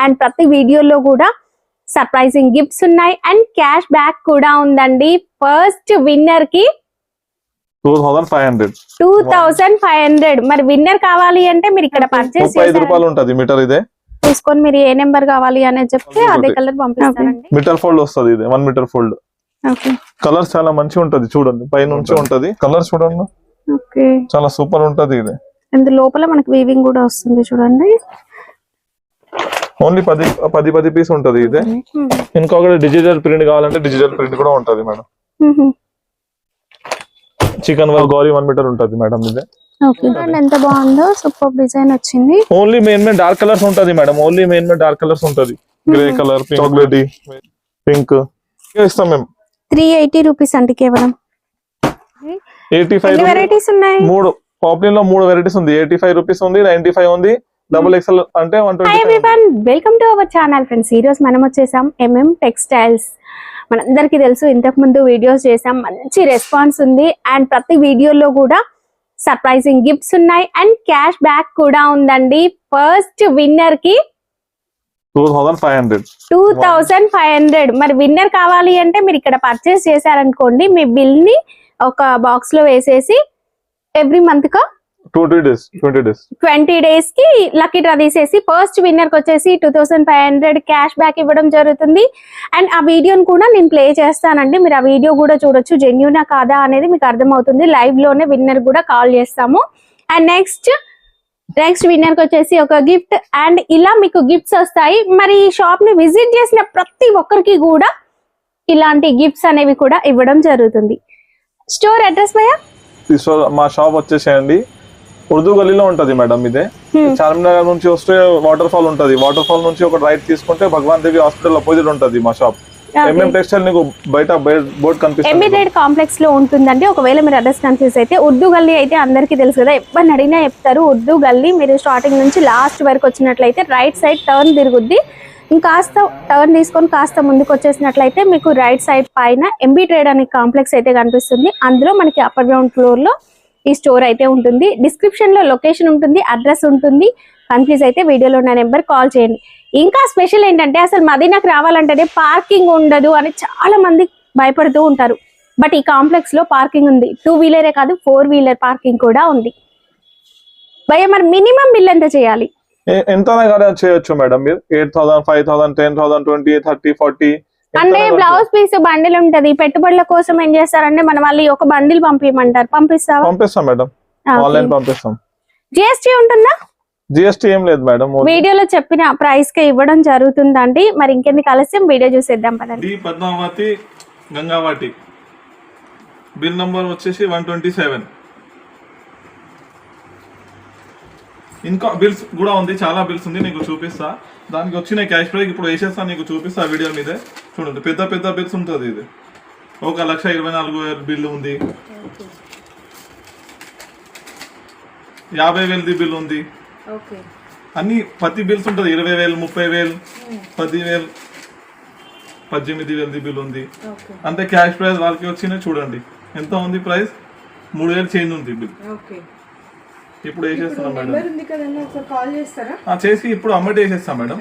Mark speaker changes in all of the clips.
Speaker 1: And ప్రతి వీడియోలో కూడా సర్ప్రైజింగ్ గిఫ్ట్స్ ఉన్నాయి అండ్ క్యాష్ బ్యాక్ కూడా ఉందండి. ఫస్ట్ విన్నర్ కి 2500. మరి విన్నర్ కావాలి అంటే మీరు ఇక్కడ పర్చేస్ తీసుకొని మీరు ఏ నెంబర్ కావాలి అనేది చెప్తే అదే కలర్ పంపిస్తానండి.
Speaker 2: మీటర్ ఫోల్డ్ వస్తుంది, ఇది 1 మీటర్ ఫోల్డ్. కలర్స్ చాలా మంచిగా ఉంటది, చూడండి పై నుంచి ఉంటది కలర్ చూడండి. చాలా సూపర్ ఉంటది ఇది.
Speaker 1: ఇందు లోపల మనకి వీవింగ్ కూడా వస్తుంది చూడండి.
Speaker 2: ఓన్లీ 10 పీస్ ఉంటది ఇది. ఇంకొకటి డిజిటల్ ప్రింట్ కావాలంటే డిజిటల్ ప్రింట్ కూడా ఉంటది madam. Chikan work Gauri 1 metre ఉంటది మేడం ఇది.
Speaker 1: ఎంత బాగుందో, సూపర్ డిజైన్ వచ్చింది.
Speaker 2: ఓన్లీ మెయిన్ డార్క్ కలర్స్ ఉంటది madam. Only main dark colours ఉంటది. గ్రే కలర్, చాక్లెట్, పింక్ ఇస్తాం మేము.
Speaker 1: 380 రూపీస్ అంటే కేవలం
Speaker 2: 85
Speaker 1: వెరైటీస్ ఉన్నాయి.
Speaker 2: 3 పాపులర్ లో 3 వెరైటీస్ ఉంది. 85 రూపీస్ ఉంది, 95 ఉంది, XXL అంటే 120.
Speaker 1: Welcome to our channel friends. ఈ రోజు మనం వచ్చేసాం టెక్స్టైల్స్. మనందరికి తెలుసు, ఇంతకు ముందు వీడియోస్ చేసాం, మంచి రెస్పాన్స్ ఉంది అండ్ ప్రతి వీడియోలో కూడా సర్ప్రైజింగ్ గిఫ్ట్స్ ఉన్నాయి అండ్ క్యాష్ బ్యాక్ కూడా ఉందండి. ఫస్ట్ విన్నర్ కి 2500. మరి విన్నర్ కావాలి అంటే మీరు ఇక్కడ పర్చేస్ చేశారనుకోండి, మీ బిల్ ని ఒక బాక్స్ లో వేసేసి ఎవ్రీ మంత్ కా 20 డేస్ కి లక్కీ డ్రా తీసేసి ఫస్ట్ విన్నర్ కి వచ్చేసి 2500 క్యాష్ బ్యాక్ ఇవ్వడం జరుగుతుంది. అండ్ ఆ వీడియోని కూడా నేను ప్లే చేస్తానండి. మీరు ఆ వీడియో కూడా చూడొచ్చు, జెన్యూనా కాదా అనేది మీకు అర్థమవుతుంది. లైవ్ లోనే విన్నర్ కూడా కాల్ చేస్తాము. అండ్ నెక్స్ట్ విన్నర్ కి వచ్చేసి ఒక గిఫ్ట్ అండ్ ఇలా మీకు గిఫ్ట్స్ వస్తాయి. మరి ఈ షాప్ ని విజిట్ చేసిన ప్రతి ఒక్కరికి కూడా ఇలాంటి గిఫ్ట్స్ అనేవి కూడా ఇవ్వడం జరుగుతుంది. స్టోర్ అడ్రస్ భయ్యా?
Speaker 2: మా షాప్ వచ్చేసేయండి ఉర్దూ గల్లీలో ఉంటది మేడం. ఇదే చార్మినార్ నుంచి వస్తే వాటర్ ఫాల్ ఉంటది. వాటర్ ఫాల్ నుంచి ఒక రైట్ తీసుకుంటే భగవాన్ దేవి హాస్పిటల్ అపోజిట్ ఉంటది మా షాప్. టెక్స్టైల్ నీకు బయట బోర్డ్ కనిపిస్తుంది.
Speaker 1: ఎమిరేట్ కాంప్లెక్స్ లో ఉంటుందండి. ఒకవేళ మీరు అడ్రస్ కన్ఫ్యూజ్ అయితే, ఉర్దూ గల్లీ అయితే అందరికీ తెలుసు కదా, ఎవరిని అడిగినా చెప్తారు. ఉర్దూ గల్లీ మీరు స్టార్టింగ్ నుంచి లాస్ట్ వరకు వచ్చినట్లయితే రైట్ సైడ్ టర్న్ తిరుగుద్ది. ఇంకాస్త టర్న్ తీసుకొని కాస్త ముందుకు వచ్చేసినట్లయితే మీకు రైట్ సైడ్ పైన ఎంబీ ట్రేడ్ అనే కాంప్లెక్స్ అయితే కనిపిస్తుంది. అందులో మనకి అప్పర్ గ్రౌండ్ ఫ్లోర్ లో ఈ స్టోర్ అయితే ఉంటుంది. డిస్క్రిప్షన్ లో లొకేషన్ ఉంటుంది, అడ్రస్ ఉంటుంది. కన్ఫ్యూజ్ అయితే వీడియోలో ఉన్న నెంబర్ కాల్ చేయండి. ఇంకా స్పెషల్ ఏంటంటే, అసలు మదీనాకు రావాలంటేనే పార్కింగ్ ఉండదు అని చాలా మంది భయపడుతూ ఉంటారు. బట్ ఈ కాంప్లెక్స్ లో పార్కింగ్ ఉంది. 2 వీలరే కాదు, 4 వీలర్ పార్కింగ్ కూడా ఉంది. భయ్య మరి మినిమం బిల్ ఎంత చేయాలి?
Speaker 2: ఎంత చేయొచ్చు మేడం మీరు? 8000, 5000, 10,000, 20, 30, 40.
Speaker 1: అంటే బ్లౌజ్ పీస్ బండిల్ ఉంటది. పెట్టుబడుల కోసం ఏం చేస్తారంటే మన వాళ్ళు ఒక బండిల్ పంపించమంటారు. పంపిస్తాం
Speaker 2: మేడం, ఆన్లైన్ పంపిస్తాం.
Speaker 1: జిఎస్టీ ఉంటుందా?
Speaker 2: జిఎస్టీ ఏం లేదు మేడం.
Speaker 1: వీడియోలో చెప్పిన ప్రైస్ కి ఇవ్వడం జరుగుతుందండి. మరి ఇంకెందుకు ఆలస్యం, వీడియో చూసేద్దాం పదండి.
Speaker 2: పద్మావతి గంగావతి బిల్ నంబర్ వచ్చేసి 127. ఇంకా బిల్స్ కూడా ఉంది, చాలా బిల్స్ ఉంది, నీకు చూపిస్తా. దానికి వచ్చిన క్యాష్ బ్యాక్ ఇప్పుడు వేసేస్తా, నీకు చూపిస్తా వీడియో మీదే. చూడండి పెద్ద పెద్ద బిల్స్ ఉంటుంది. ఇది 1,24,000 బిల్లు ఉంది, 50,000 బిల్ ఉంది. అన్ని ప్రతి బిల్స్ ఉంటుంది. 20,000, 30,000, 10,000, 18,000 బిల్ ఉంది. అంతే క్యాష్ ప్రైస్ వాళ్ళకి వచ్చినాయి. చూడండి ఎంత ఉంది ప్రైస్, 3,000 చేంజ్ ఉంది బిల్. ఇప్పుడు వేసేస్తున్నాం మేడం. చేసి ఇప్పుడు అమ్మటి వేసేస్తాం మేడం.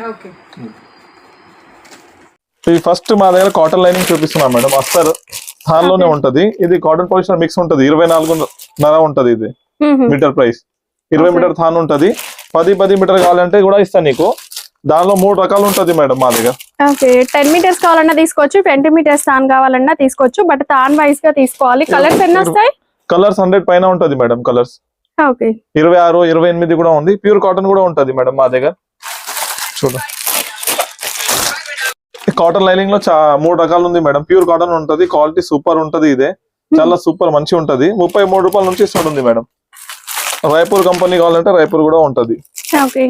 Speaker 2: ఇది ఫస్ట్ మా దగ్గర కాటన్ లైనింగ్ చూపిస్తున్నాం మేడం. అస్తర్ దానిలోనే ఉంటది. ఇది కాటన్ పాలిస్టర్ మిక్స్ ఉంటది. 24.5 ఉంటది. ఇది మీటర్ ప్రైస్ 20 మీటర్ థాన్ ఉంటది. 10 మీటర్ కావాలంటే కూడా ఇస్తాను నీకు. దానిలో 3 రకాలు ఉంటది మేడం మా దగ్గర.
Speaker 1: 10 మీటర్స్ కావాలన్నా తీసుకోవచ్చు, 20 మీటర్స్ థాన్ కావాలన్నా తీసుకోవచ్చు. బట్ థాన్ వైజ్ గా తీసుకోవాలి. కలర్స్ ఎన్ని వస్తాయి?
Speaker 2: కలర్స్ 100 పైన ఉంటది మేడం. కలర్స్ 26, 28 కూడా ఉంది. ప్యూర్ కాటన్ కూడా ఉంటది మేడం మా దగ్గర. చూడండి కాటన్ లైనింగ్ లో 3 రకాలు ఉంది మేడం. ప్యూర్ కాటన్ ఉంటది, క్వాలిటీ సూపర్ ఉంటది. ఇదే చాలా సూపర్ మంచి ఉంటది. 33 రూపాయల నుంచి ఇస్తుంది మేడం. రాయపూర్ కంపెనీ కావాలంటే రాయపూర్ కూడా ఉంటది.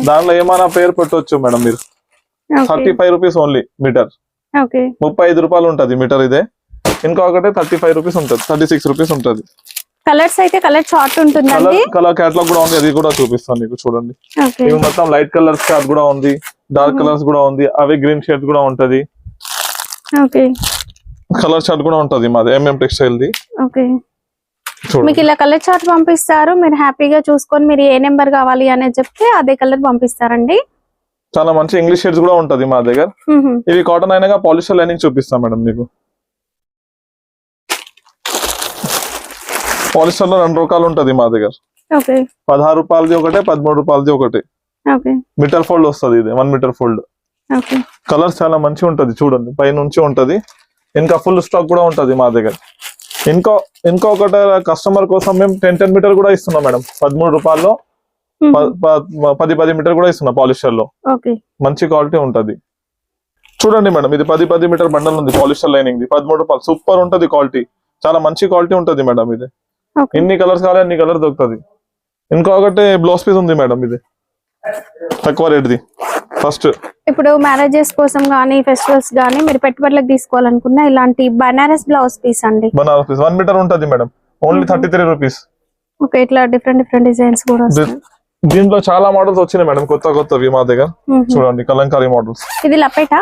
Speaker 2: దానిలో ఏమైనా పేరు పెట్టవచ్చు మేడం మీరు. 35 రూపీస్ ఓన్లీ మీటర్. 35 రూపాయలు ఉంటది మీటర్. ఇదే ఇంకొకటి 35 రూపీస్ ఉంటది, 36 రూపీస్ ఉంటది.
Speaker 1: కలర్స్ అయితే కలర్ చార్ట్ ఉంటుందండి.
Speaker 2: కలర్ క్యాటలాగ్ కూడా ఉంది, అది కూడా చూపిస్తాను నీకు. చూడండి ఇవి మొత్తం లైట్ కలర్స్ చార్ట్ కూడా ఉంది, డార్క్ కలర్స్ కూడా ఉంది, అవే గ్రీన్ షేడ్ కూడా ఉంటది. కలర్ చార్ట్ కూడా ఉంటది మాది టెక్స్టైల్ ది.
Speaker 1: మీకు ఇలా కలర్ చార్ట్ పంపిస్తారు. మీరు హ్యాపీగా చూసుకొని మీరు ఏ నెంబర్ కావాలి అనేది చెప్తే అదే కలర్ పంపిస్తారండి.
Speaker 2: చాలా మంచి ఇంగ్లీష్ షేడ్స్ కూడా ఉంటది మా దగ్గర. ఇవి కాటన్ అయినాక పాలిస్టర్ లైనింగ్ చూపిస్తాం మేడం మీకు. పాలిస్టర్ లో 2 రకాలు ఉంటది మా దగ్గర. 16 రూపాయలది ఒకటి, 13 రూపాయలది ఒకటి. మీటర్ ఫోల్డ్ వస్తుంది, ఇది 1 మీటర్ ఫోల్డ్. కలర్స్ చాలా మంచి ఉంటది చూడండి, పై నుంచి ఉంటది. ఇంకా ఫుల్ స్టాక్ కూడా ఉంటది మా దగ్గర. ఇంకొకటి కస్టమర్ కోసం మేము 10 మీటర్ కూడా ఇస్తున్నాం మేడం. 13 రూపాయల్లో 10 మీటర్ కూడా ఇస్తున్నాం పాలిస్టర్ లో. మంచి క్వాలిటీ ఉంటది చూడండి మేడం. ఇది 10 మీటర్ బండల్ ఉంది పాలిస్టర్ లైనింగ్, 13 రూపాయలు. సూపర్ ఉంటది క్వాలిటీ, చాలా మంచి క్వాలిటీ ఉంటది మేడం. ఇది ఎన్ని కలర్స్ కావాలి అన్ని కలర్ దొరుకుతుంది. ఇంకొకటి బ్లౌజ్ పీస్ ఉంది మేడం, ఇది తక్కువ రేట్ది. ఫస్ట్
Speaker 1: ఇప్పుడు మ్యారేజెస్ కోసం గానీ, ఫెస్టివల్స్ గానీ మీరు పెట్టుబడులకు తీసుకోవాలనుకున్నా ఇలాంటి బనారస్ బ్లౌజ్ పీస్ అండి.
Speaker 2: బనారస్ పీస్ 1 మీటర్ ఉంటది మేడం, ఓన్లీ 33 రూపీస్.
Speaker 1: ఓకే, ఇట్లా డిఫరెంట్ డిజైన్స్ కూడా వస్తాయి.
Speaker 2: దీంట్లో చాలా మోడల్స్ వచ్చినాయి మేడం, కొత్తవి మా దగ్గర. చూడండి కలంకారీ మోడల్స్.
Speaker 1: ఇది లపేటా?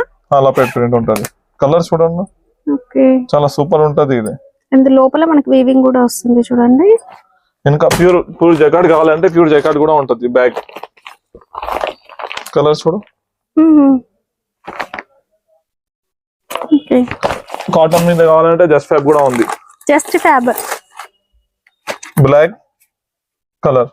Speaker 2: లపేట్ ప్రింట్ ఉంటది. కలర్ చూడండి,
Speaker 1: ఓకే,
Speaker 2: చాలా సూపర్ ఉంటది ఇది.
Speaker 1: ఇందు లోపల మనకి వీవింగ్ కూడా వస్తుంది చూడండి.
Speaker 2: ఇంకా ప్యూర్ జకార్డ్ కావాలంటే ప్యూర్ జకార్డ్ కూడా ఉంటది. బ్యాగ్ కలర్ చూడు.
Speaker 1: ఓకే,
Speaker 2: కాటన్ మీద కావాలంటే జస్ట్ ఫ్యాబ్ కూడా ఉంది.
Speaker 1: Just fab
Speaker 2: black colour,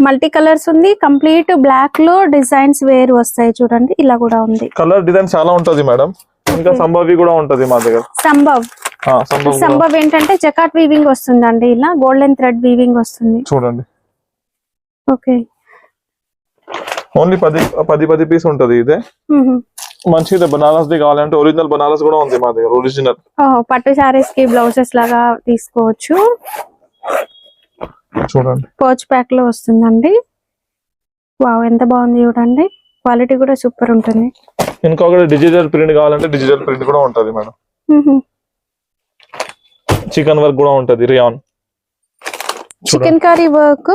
Speaker 1: multi colours ఉంది. కంప్లీట్ బ్లాక్ లో డిజైన్స్ వేరు వస్తాయి చూడండి, ఇలా కూడా ఉంది.
Speaker 2: కలర్ డిజైన్ చాలా ఉంటది మేడం. ఇంకా సంభవి కూడా ఉంటది మా దగ్గర.
Speaker 1: సంభవ్ ఏంటంటే జకాట్ వీవింగ్ వస్తుందండి, ఇలా గోల్డెన్ థ్రెడ్ వీవింగ్ వస్తుంది
Speaker 2: చూడండి.
Speaker 1: ఓకే,
Speaker 2: ఓన్లీ 10 పీస్ ఉంటది. ఇదే మంచిది. బనారస్ ది కావాలంటే ఒరిజినల్ బనారస్ కూడా ఉంది మా దగ్గర, ఒరిజినల్.
Speaker 1: పట్టు శారీస్ కి బ్లౌజెస్ లాగా తీసుకోవచ్చు.
Speaker 2: చూడండి
Speaker 1: పర్చ్ ప్యాక్ లో వస్తుందండి. వావ్, ఎంత బాగుంది చూడండి, క్వాలిటీ కూడా సూపర్ ఉంటుంది.
Speaker 2: ఇంకొకటి డిజిటల్ ప్రింట్ కావాలంటే డిజిటల్ ప్రింట్ కూడా ఉంటది మేడం. చికెన్ వర్క్ కూడా ఉంటది, rayon.
Speaker 1: Chikankari work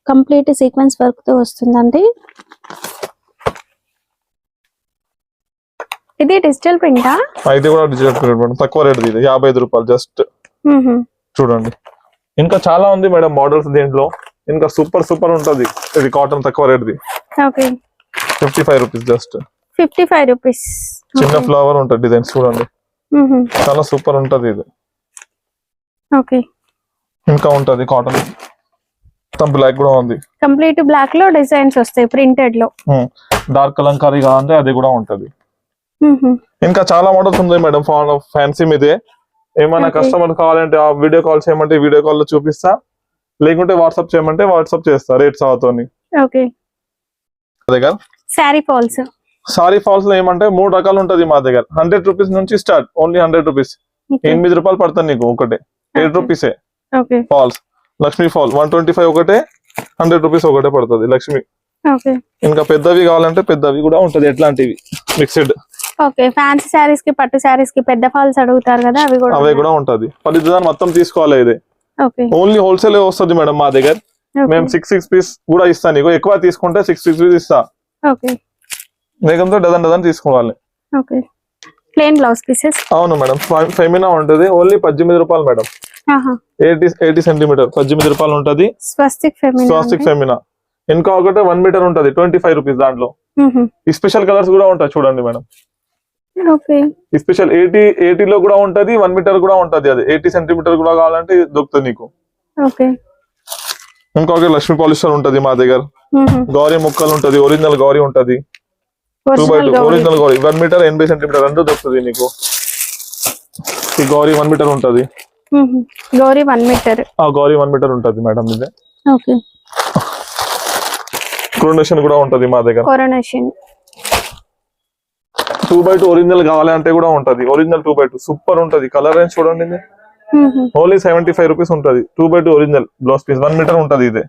Speaker 1: complete sequence work తో వస్తుందండి. ఇది డిజిటల్ ప్రింటా?
Speaker 2: ఇది కూడా డిజిటల్ ప్రింట్ మేడం, తక్కువ రేట్. ఇది 55 రూపాయలు జస్ట్. చూడండి ఇంకా చాలా ఉంది మేడం మోడల్స్ దీంట్లో. ఇంకా సూపర్ ఉంటది. ఇది కాటన్ తక్కువ రేట్ది.
Speaker 1: Okay,
Speaker 2: 55 rupees just.
Speaker 1: 55 రూపీస్.
Speaker 2: చిన్న ఫ్లవర్ ఉంటది డిజైన్ చూడండి, చాలా సూపర్ ఉంటది ఇది.
Speaker 1: ఓకే,
Speaker 2: ఇంకా ఉంటది కాటన్ బ్లాక్ కూడా ఉంది.
Speaker 1: కంప్లీట్ బ్లాక్ లో డిజైన్స్ వస్తాయి ప్రింటెడ్ లో.
Speaker 2: డార్క్ కలంకారీ కావాలంటే అది కూడా ఉంటది. ఇంకా చాలా మోడల్స్ ఉన్నాయి మేడం ఫ్యాన్సీ మీదే. ఏమైనా కస్టమర్ కావాలంటే ఆ వీడియో కాల్ చేయమంటే వీడియో కాల్ లో చూపిస్తా, లేకుంటే వాట్సాప్ చేయమంటే వాట్సాప్ చేస్తా రేట్స్ అవతోని.
Speaker 1: ఓకే,
Speaker 2: దగ్గర
Speaker 1: సారీ ఫాల్స్.
Speaker 2: సారీ ఫాల్స్ లో ఏమంటే 3 రకాలు ఉంటది మా దగ్గర. 100 రూపీస్ నుంచి స్టార్ట్, ఓన్లీ 100 రూపీస్. 8 రూపాయలు పడుతుంది నీకు ఒకటే. 8 రూపీసే ఫాల్స్. లక్ష్మీ ఫాల్ 125 ఒకటే, 100 రూపీస్ ఒకటే పడుతుంది లక్ష్మి. ఇంకా పెద్దవి కావాలంటే పెద్దవి కూడా ఉంటది, ఎట్లాంటివి మిక్స్డ్.
Speaker 1: ఓకే, ఫ్యాన్సీ సారీస్ కి, పట్టు సారీస్ కి పెద్ద ఫాల్స్ అడుగుతారు కదా, అవి కూడా
Speaker 2: ఉంటది. 10 మొత్తం తీసుకోవాలి. ఇది ఓన్లీ హోల్సేల్ వస్తుంది మేడం మా దగ్గర. మేము 6 పీస్ కూడా ఇస్తాను నీకు. ఎక్కువ తీసుకుంటే 6 పీస్ ఇస్తా, లేకుంటే డజన్ తీసుకోవాలి.
Speaker 1: Plain blouse pieces.
Speaker 2: అవును మేడం, ఫెమినా ఉంటది. ఓన్లీ 18 రూపాయలు మేడం. 80 సెంటీమీటర్ 18 రూపాయలు ఉంటది. స్వాస్తిక్ ఫెమినా. ఇంకా ఒకటి 1 మీటర్ ఉంటది, 25 రూపీస్. దాంట్లో ఈ స్పెషల్ కలర్స్ కూడా ఉంటాయి చూడండి మేడం. ఈ స్పెషల్ 80 లో కూడా ఉంటది, 1 మీటర్ కూడా ఉంటది. అది 80 సెంటీమీటర్ కూడా కావాలంటే దొరుకుతుంది నీకు. ఇంకొక లక్ష్మీ పాలిస్టర్ ఉంటది మా దగ్గర. గౌరీ ముక్కలు ఉంటది, ఒరిజినల్ గౌరీ ఉంటది. 2x2 original Gauri 1 metre 80 centimetre రెండు దొరుకుతుంది నీకు. ఈ గౌరీ 1 మీటర్ ఉంటది.
Speaker 1: గౌరీ 1 మీటర్.
Speaker 2: గౌరీ 1 మీటర్ ఉంటది మేడం. ఇదే కోరోనేషన్ కూడా ఉంటది మా దగ్గర. 2x2 ఒరిజినల్ కావాలంటే కూడా ఉంటది. ఒరిజినల్ 2x2 సూపర్ ఉంటది. కలర్ రేంజ్ చూడండి, ఓన్లీ 75 రూపీస్ ఉంటది. 2x2 original blouse piece 1 metre ఉంటది. ఇదే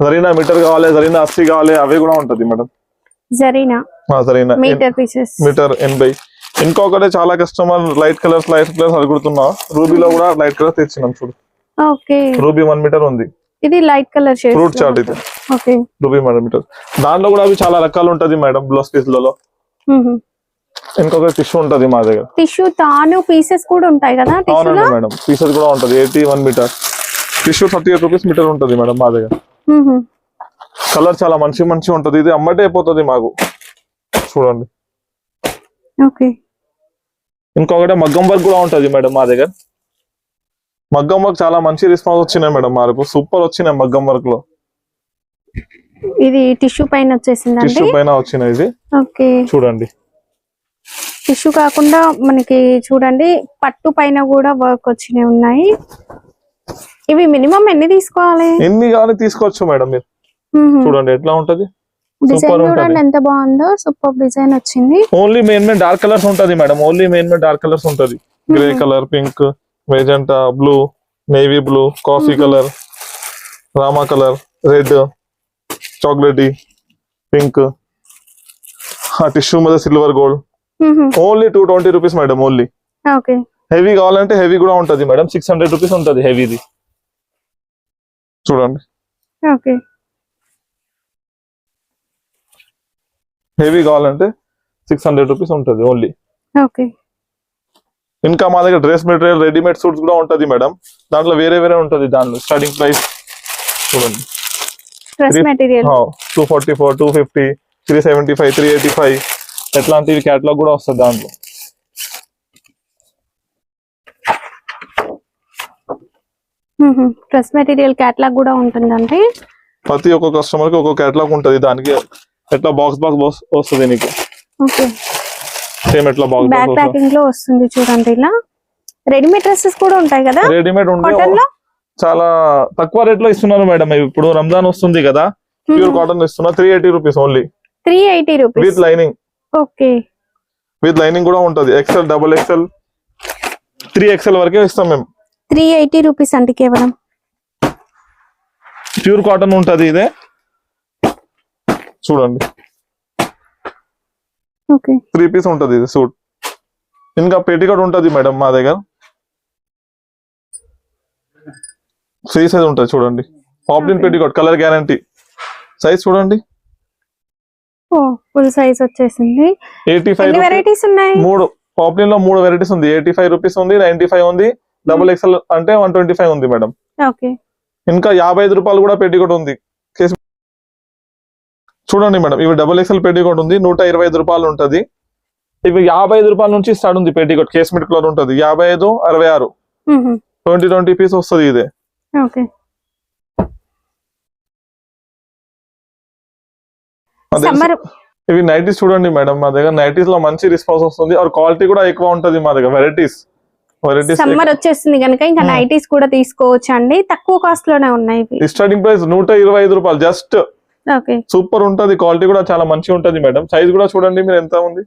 Speaker 2: జరీనా మీటర్ కావాలి, జరీనా 80 కావాలి, అవి కూడా ఉంటది మేడం. జరీనా మీటర్ 80. ఇంకొకటి చాలా కస్టమర్ లైట్ కలర్స్ అడుగుతున్నా. రూబీలో కూడా లైట్ కలర్ తెచ్చినాం చూడు. రూబీ 1 మీటర్ ఉంది.
Speaker 1: ఇది light colour shade
Speaker 2: fruit chaat. ఇది రూబీ 1 మీటర్. దాంట్లో కూడా అవి చాలా రకాలు ఉంటది మేడం బ్లౌజ్ పీస్ లలో. ఇంకొక టిష్యూ ఉంటది మా దగ్గర.
Speaker 1: టిష్యూ తాను పీసెస్ కూడా ఉంటాయి కదా?
Speaker 2: అవునండి మేడం, పీసెస్ కూడా ఉంటది. 81 మీటర్ టిష్యూ 38 రూపీస్ మీటర్ ఉంటది మేడం మా దగ్గర. కలర్ చాలా మంచి ఉంటది. ఇది అమ్మటే అయిపోతుంది మాకు. చూడండి.
Speaker 1: ఓకే.
Speaker 2: ఇంకొకటి మగ్గం వర్క్ కూడా ఉంటది మేడం మా దగ్గర. మగ్గం వర్క్ చాలా మంచి రెస్పాన్స్ వచ్చినాయి మేడం మాకు. సూపర్ వచ్చినాయి మగ్గం వర్క్ లో.
Speaker 1: ఇది టిష్యూ పైన వచ్చేసిందండి.
Speaker 2: టిష్యూ పైన వచ్చినాయి ఇది.
Speaker 1: ఓకే.
Speaker 2: చూడండి.
Speaker 1: టిష్యూ కాకుండా మనకి చూడండి పట్టు పైన కూడా వర్క్ వచ్చినాయి ఉన్నాయి. ఇవి మినిమం ఎన్ని తీసుకోవాలి?
Speaker 2: ఎన్ని కానీ తీసుకోవచ్చు మేడం మీరు. చూడండి ఎట్లా ఉంటది.
Speaker 1: డిజైన్ చూడండి ఎంత బాగుందో. సూపర్ డిజైన్ వచ్చింది.
Speaker 2: ఓన్లీ మెయిన్ డార్క్ కలర్స్ ఉంటది madam. Only main dark colours ఉంటది. Grey colour, pink, magenta, blue, navy blue, coffee colour, రామా colour, red, chocolate, pink, tissue మీద silver gold. Only 220 rupees madam. Only.
Speaker 1: Okay.
Speaker 2: Heavy కావాలంటే heavy కూడా ఉంటది madam. 600 rupees ఉంటది హెవీది. చూడండి.
Speaker 1: Okay.
Speaker 2: Heavy కావాలంటే 600 rupees ఉంటది ఓన్లీ.
Speaker 1: ఓకే.
Speaker 2: ఇంకా మా దగ్గర డ్రెస్ మెటీరియల్, రెడీమేడ్ సూట్స్ కూడా ఉంటది మేడం. దాంట్లో వేరే ఉంటది. దాంట్లో స్టార్టింగ్ ప్రైస్ చూడండి.
Speaker 1: డ్రెస్ మెటీరియల్
Speaker 2: 244, 250, 375, 385 ఎట్లాంటివి క్యాటలాగ్ కూడా వస్తుంది దాంట్లో.
Speaker 1: డ్రెస్ మెటీరియల్ క్యాటలాగ్ కూడా ఉంటుందండి.
Speaker 2: ప్రతి ఒక్క కస్టమర్ కి ఒక్కొక్క క్యాటలాగ్ ఉంటది. దానికి ఎట్లా బాక్స్ వస్తుంది నీకు.
Speaker 1: ఓకే.
Speaker 2: సేమ్ ఎట్లా
Speaker 1: బ్యాక్ ప్యాకింగ్ లో వస్తుంది చూడండి. ఇలా రెడీమేడ్ డ్రెస్సెస్ కూడా ఉంటాయి కదా.
Speaker 2: రెడీమేడ్ ఉంటాయి. చాలా తక్కువ రేట్ లో ఇస్తున్నారు మేడం. ఇప్పుడు రంజాన్ వస్తుంది కదా. ప్యూర్ కాటన్ ఇస్తున్నా 380 rupees only.
Speaker 1: 380 rupees
Speaker 2: with lining.
Speaker 1: Okay.
Speaker 2: With lining కూడా ఉంటది. XL, XXL, 3XL వరకే ఇస్తాం మేము.
Speaker 1: 380 రూపీస్ అంటే కేవలం.
Speaker 2: ప్యూర్ కాటన్ ఉంటది ఇదే. చూడండి.
Speaker 1: ఓకే.
Speaker 2: 3 పీస్ ఉంటది ఇది సూట్. ఇంకా పెట్టికోట్ ఉంటది మేడం మా దగ్గర. ఫ్రీ సైజ్ ఉంటది చూడండి. Poplin petticoat colour guarantee. Size చూడండి.
Speaker 1: ఫుల్ సైజ్ వచ్చేసింది.
Speaker 2: 85
Speaker 1: వెరైటీస్ ఉన్నాయి.
Speaker 2: మూడు పాప్లిన్ లో 3 వెరైటీస్ ఉంది. 85 రూపీస్ ఉంది, 95 ఉంది, XXL అంటే 125 ఉంది మేడం.
Speaker 1: ఓకే.
Speaker 2: ఇంకా 55 రూపాయలు కూడా పెట్టికోట్ ఉంది. చూడండి మేడం. ఇవి XXL పెట్టికోట్ ఉంది. 125 రూపాయలు ఉంటది. ఇవి 55 రూపాయల నుంచి స్టార్ట్ ఉంది పెట్టికోట్. కేస్మిట్ కలర్ ఉంటది. 55, 66 20 పీస్ వస్తుంది ఇదే.
Speaker 1: ఓకే.
Speaker 2: ఇవి నైటీస్ చూడండి మేడం. మా దగ్గర నైటీస్ లో మంచి రెస్పాన్స్ వస్తుంది. క్వాలిటీ కూడా ఎక్కువ ఉంటది మా దగ్గర. వెరైటీస్
Speaker 1: సమ్మర్ వచ్చేస్తుంది కనుక ఇంకా నైటీస్ కూడా తీసుకోవచ్చు అండి. తక్కువ కాస్ట్ లోనే ఉన్నాయి.
Speaker 2: స్టార్టింగ్ ప్రైస్ 125 రూపాయలు జస్ట్.
Speaker 1: ఓకే.
Speaker 2: సూపర్ ఉంటది. క్వాలిటీ కూడా చాలా మంచిగా ఉంటది మేడం. సైజ్ కూడా చూడండి మీరు ఎంత ఉంది.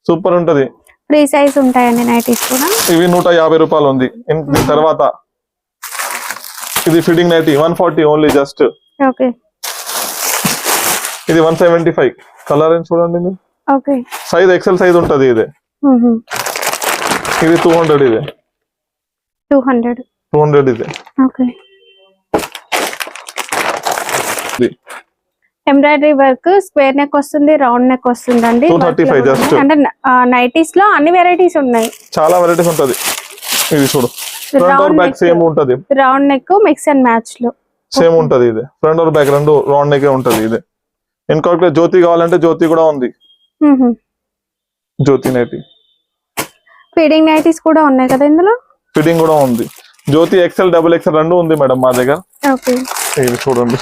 Speaker 2: సూపర్ ఉంటది.
Speaker 1: ఫ్రీ సైజ్ ఉంటాయండి నైటీస్ కూడా.
Speaker 2: ఇవి 150 రూపాయలు ఉంది. తర్వాత ఇది fitting nighty 140 only just.
Speaker 1: Okay.
Speaker 2: ఇది 175 కలర్ అని చూడండి మీరు.
Speaker 1: ఓకే.
Speaker 2: సైజ్ XL సైజ్ ఉంటది ఇదే. ఇది 200 ఇదే. 200 ఇదే.
Speaker 1: Okay. Embroidery work square neck వస్తుంది, రౌండ్ నెక్ వస్తుంది అండి.
Speaker 2: 235 జస్ట్.
Speaker 1: అంటే నైటీస్ లో అన్ని వెరైటీస్ ఉన్నాయి.
Speaker 2: చాలా వెరైటీస్ ఉంటది. ఇది చూడు. ఫ్రంట్ ఆర్ బ్యాక్ సేమ్ ఉంటది.
Speaker 1: Round neck mix and match లో
Speaker 2: సేమ్ ఉంటది ఇది. ఫ్రంట్ ఆర్ బ్యాక్ రెండు రౌండ్ నెక్ ఉంటది ఇది. ఇంకొకటి జ్యోతి కావాలంటే జ్యోతి కూడా ఉంది. జ్యోతి నైటీ.
Speaker 1: ఫీడింగ్ నైటీస్ కూడా ఉన్నాయి కదా ఇందులో.
Speaker 2: ఫిట్టింగ్ కూడా ఉంది. జ్యోతి XL, XXL రెండు ఉంది మేడం మా దగ్గర.
Speaker 1: ఓకే.
Speaker 2: ఇది చూడండి.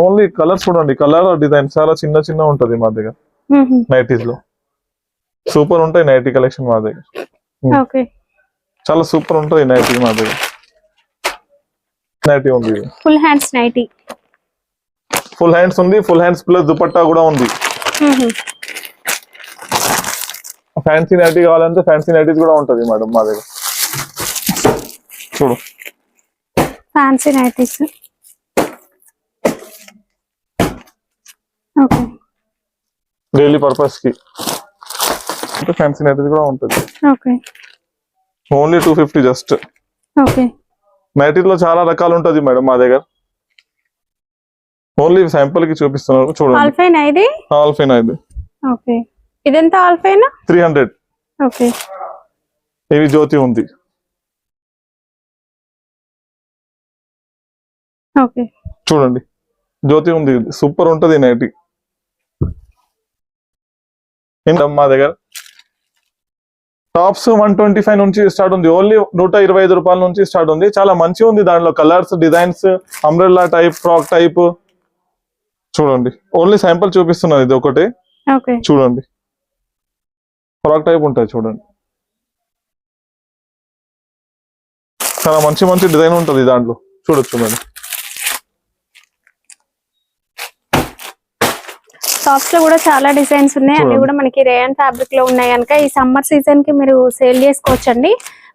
Speaker 2: ఓన్లీ కలర్ చూడండి. కలర్ డిజైన్ చాలా చిన్న ఉంటది మా దగ్గర నైటీస్ లో. సూపర్ ఉంటాయి నైటీ కలెక్షన్ మా దగ్గర.
Speaker 1: ఓకే.
Speaker 2: చాలా సూపర్ ఉంటది నైటీ మా దగ్గర. నైటీ ఉంది.
Speaker 1: Full hands nighty.
Speaker 2: Full hands ఉంది. ఫుల్ హ్యాండ్స్ ప్లస్ దుపట్టా కూడా ఉంది. ఫ్యాన్సీ నైటీ కావాలంటే ఫ్యాన్సీ నైటీస్ కూడా ఉంటది మేడం మా దగ్గర. చూడు.
Speaker 1: Fancy nighties. Okay.
Speaker 2: Daily purpose కి ఫ్యాన్సీ నైటీస్ కూడా ఉంటది.
Speaker 1: Okay.
Speaker 2: Only 250 just.
Speaker 1: Okay.
Speaker 2: Nighties లో చాలా రకాలు ఉంటది మేడం మా దగ్గర. ఓన్లీ శాంపుల్ కి చూపిస్తున్నారు చూడండి.
Speaker 1: ఆల్ఫైనా ఇది.
Speaker 2: ఆల్ఫైనా ఇది.
Speaker 1: ఓకే. ఇదెంత ఆల్ఫైనా?
Speaker 2: 300.
Speaker 1: ఓకే.
Speaker 2: ఇవి జ్యోతి ఉంది.
Speaker 1: ఓకే.
Speaker 2: చూడండి జ్యోతి ఉంది, సూపర్ ఉంటది నైటీ. ఏంటమ్మా మా దగ్గర టాప్స్ 125 నుంచి స్టార్ట్ ఉంది, ఓన్లీ 125 రూపాయల నుంచి స్టార్ట్ ఉంది. చాలా మంచిగా ఉంది, దాంట్లో colours, designs, umbrella type, frock type. చూడండి ఓన్లీ శాంపుల్ చూపిస్తున్నాను, ఇది ఒకటి.
Speaker 1: ఓకే.
Speaker 2: చూడండి ఫ్రాక్ టైప్ ఉంటుంది, చూడండి చాలా మంచి మంచి డిజైన్ ఉంటుంది దాంట్లో, చూడొచ్చు మేడం.
Speaker 1: టాప్స్ లో కూడా చాలా డిజైన్స్ ఉన్నాయి, అవి కూడా మనకి రేయన్ ఫ్యాబ్రిక్ లో ఉన్నాయి కనుక ఈ సమ్మర్ సీజన్ కి మీరు సేల్ చేసుకోవచ్చండి.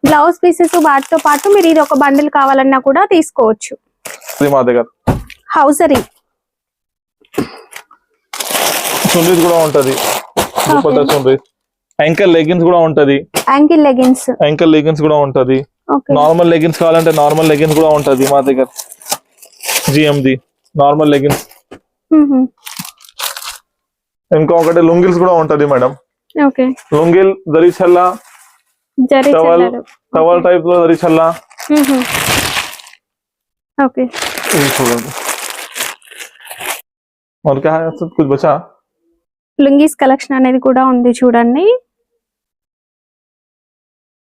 Speaker 1: బ్లౌజ్ పీసెస్ వాటితో పాటు మీరు ఇది ఒక బండిల్ కావాలన్నా కూడా తీసుకోవచ్చు.
Speaker 2: ఇది మా దగ్గర
Speaker 1: హౌసరీ
Speaker 2: చున్నీస్ కూడా ఉంటది, దుపట్టా చున్నీ, యాంకిల్ లెగిన్స్ కూడా ఉంటది,
Speaker 1: యాంకిల్ లెగిన్స్,
Speaker 2: యాంకిల్ లెగిన్స్ కూడా ఉంటది. నార్మల్ లెగిన్స్ కావాలంటే నార్మల్ లెగిన్స్ కూడా ఉంటది మా దగ్గర, జిఎంది నార్మల్ లెగిన్స్. ఇంకొకటి లుంగిల్స్ కూడా ఉంటది మేడం.
Speaker 1: ఓకే.
Speaker 2: లుంగిల్ దరి చల్లా, టవల్ టైప్ లో దరి చల్లా.
Speaker 1: ఓకే.
Speaker 2: ఇది చూడండి और क्या है कुछ बचा.
Speaker 1: లుంగీస్ కలెక్షన్ అనేది కూడా ఉంది చూడండి.